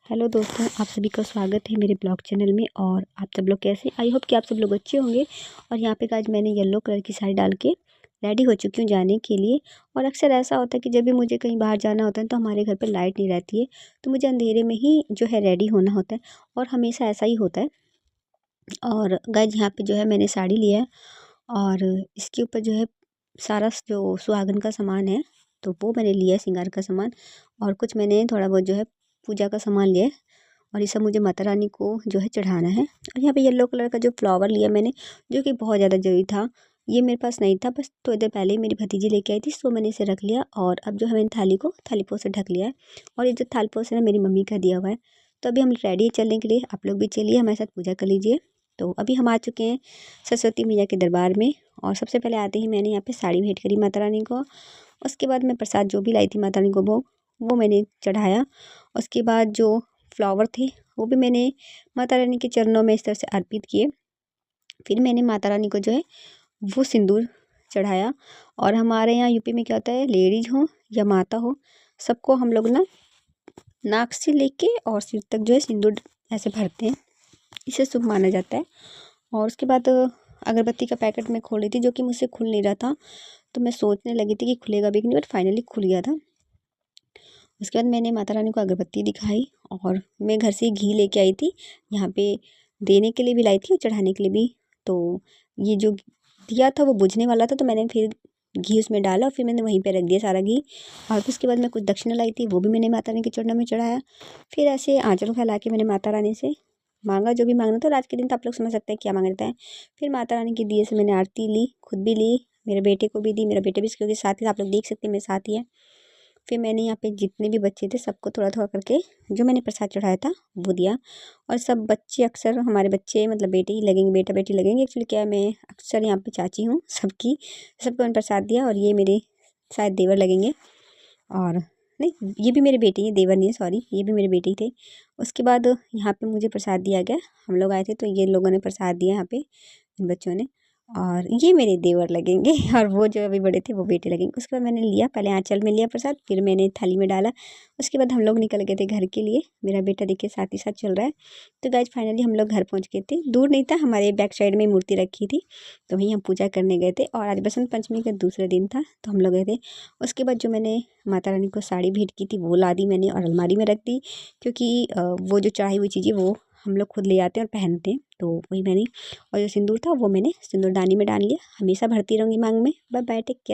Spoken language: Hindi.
हेलो दोस्तों, आप सभी का स्वागत है मेरे ब्लॉग चैनल में। और आप सब लोग कैसे? आई होप कि आप सब लोग अच्छे होंगे। और यहाँ पे आज मैंने येलो कलर की साड़ी डाल के रेडी हो चुकी हूँ जाने के लिए। और अक्सर ऐसा होता है कि जब भी मुझे कहीं बाहर जाना होता है तो हमारे घर पे लाइट नहीं रहती है, तो मुझे अंधेरे में ही जो है रेडी होना होता है। और हमेशा ऐसा ही होता है। और गाइज यहाँ पे जो है मैंने साड़ी लिया है और इसके ऊपर जो है सारा जो सुहागन का सामान है तो वो मैंने लिया है, श्रृंगार का सामान। और कुछ मैंने थोड़ा बहुत जो है पूजा का सामान लिया है। और ये सब मुझे माता रानी को जो है चढ़ाना है। और यहाँ पे येलो कलर का जो फ्लावर लिया मैंने, जो कि बहुत ज़्यादा ज़रूरी था। ये मेरे पास नहीं था, बस थोड़ी देर पहले ही मेरी भतीजी लेके आई थी, सो मैंने इसे रख लिया। और अब जो है मैंने थाली को थालीपोश से ढक लिया है। और ये जो थालीपोश है ना, मेरी मम्मी का दिया हुआ है। तो अभी हम रेडी है चलने के लिए। आप लोग भी चलिए हमारे साथ पूजा कर लीजिए। तो अभी हम आ चुके हैं सरस्वती मैया के दरबार में। और सबसे पहले आते ही मैंने यहाँ पे साड़ी भेंट करी माता रानी को। उसके बाद मैं प्रसाद जो भी लाई थी माता रानी को वो मैंने चढ़ाया। उसके बाद जो फ्लावर थे वो भी मैंने माता रानी के चरणों में इस तरह से अर्पित किए। फिर मैंने माता रानी को जो है वो सिंदूर चढ़ाया। और हमारे यहाँ यूपी में क्या होता है, लेडीज हो या माता हो, सबको हम लोग ना नाक से लेके और सिर तक जो है सिंदूर ऐसे भरते हैं। इसे शुभ माना जाता है। और उसके बाद अगरबत्ती का पैकेट मैं खोली थी, जो कि मुझसे खुल नहीं रहा था। तो मैं सोचने लगी थी कि खुलेगा भी कि नहीं, बट फाइनली खुल गया था। उसके बाद मैंने माता रानी को अगरबत्ती दिखाई। और मैं घर से घी लेके आई थी, यहाँ पे देने के लिए भी लाई थी और चढ़ाने के लिए भी। तो ये जो दिया था वो बुझने वाला था, तो मैंने फिर घी उसमें डाला और फिर मैंने वहीं पे रख दिया सारा घी। और फिर उसके बाद मैं कुछ दक्षिणा लाई थी, वो भी मैंने माता रानी के चरणों में चढ़ाया। फिर ऐसे आंचल फैला के मैंने माता रानी से मांगा जो भी मांगना था। और आज के दिन तो आप लोग समझ सकते हैं क्या मांग लेता है। फिर माता रानी के दिए से मैंने आरती ली, खुद भी ली, मेरे बेटे को भी दी। मेरा बेटा भी इसके साथ ही, आप लोग देख सकते हैं मेरे साथ ही है। फिर मैंने यहाँ पे जितने भी बच्चे थे सबको थोड़ा थोड़ा करके जो मैंने प्रसाद चढ़ाया था वो दिया। और सब बच्चे, अक्सर हमारे बच्चे मतलब बेटे ही लगेंगे, बेटा बेटी लगेंगे। एक्चुअली क्या है, मैं अक्सर यहाँ पे चाची हूँ सबकी, सबको मैंने प्रसाद दिया। और ये मेरे शायद देवर लगेंगे। और नहीं, ये भी मेरे बेटे ही, देवर नहीं है, सॉरी, ये भी मेरे बेटे ही थे। उसके बाद यहाँ पे मुझे प्रसाद दिया गया। हम लोग आए थे तो ये लोगों ने प्रसाद दिया यहाँ पे, इन बच्चों ने। और ये मेरे देवर लगेंगे और वो जो अभी बड़े थे वो बेटे लगेंगे। उसके बाद मैंने लिया, पहले आंचल में लिया प्रसाद, फिर मैंने थाली में डाला। उसके बाद हम लोग निकल गए थे घर के लिए। मेरा बेटा देखिए साथ ही साथ चल रहा है। तो गाइज फाइनली हम लोग घर पहुँच गए थे। दूर नहीं था, हमारे बैक साइड में मूर्ति रखी थी, तो वहीं हम पूजा करने गए थे। और आज बसंत पंचमी का दूसरा दिन था तो हम लोग गए थे। उसके बाद जो मैंने माता रानी को साड़ी भेंट की थी वो ला दी मैंने और अलमारी में रख दी। क्योंकि वो जो चढ़ाई हुई चीज़ें वो हम लोग खुद ले आते हैं और पहनते हैं, तो वही मैंने। और जो सिंदूर था वो मैंने सिंदूरदानी में डाल लिया। हमेशा भरती रहूँगी मांग में। Bye bye, take care.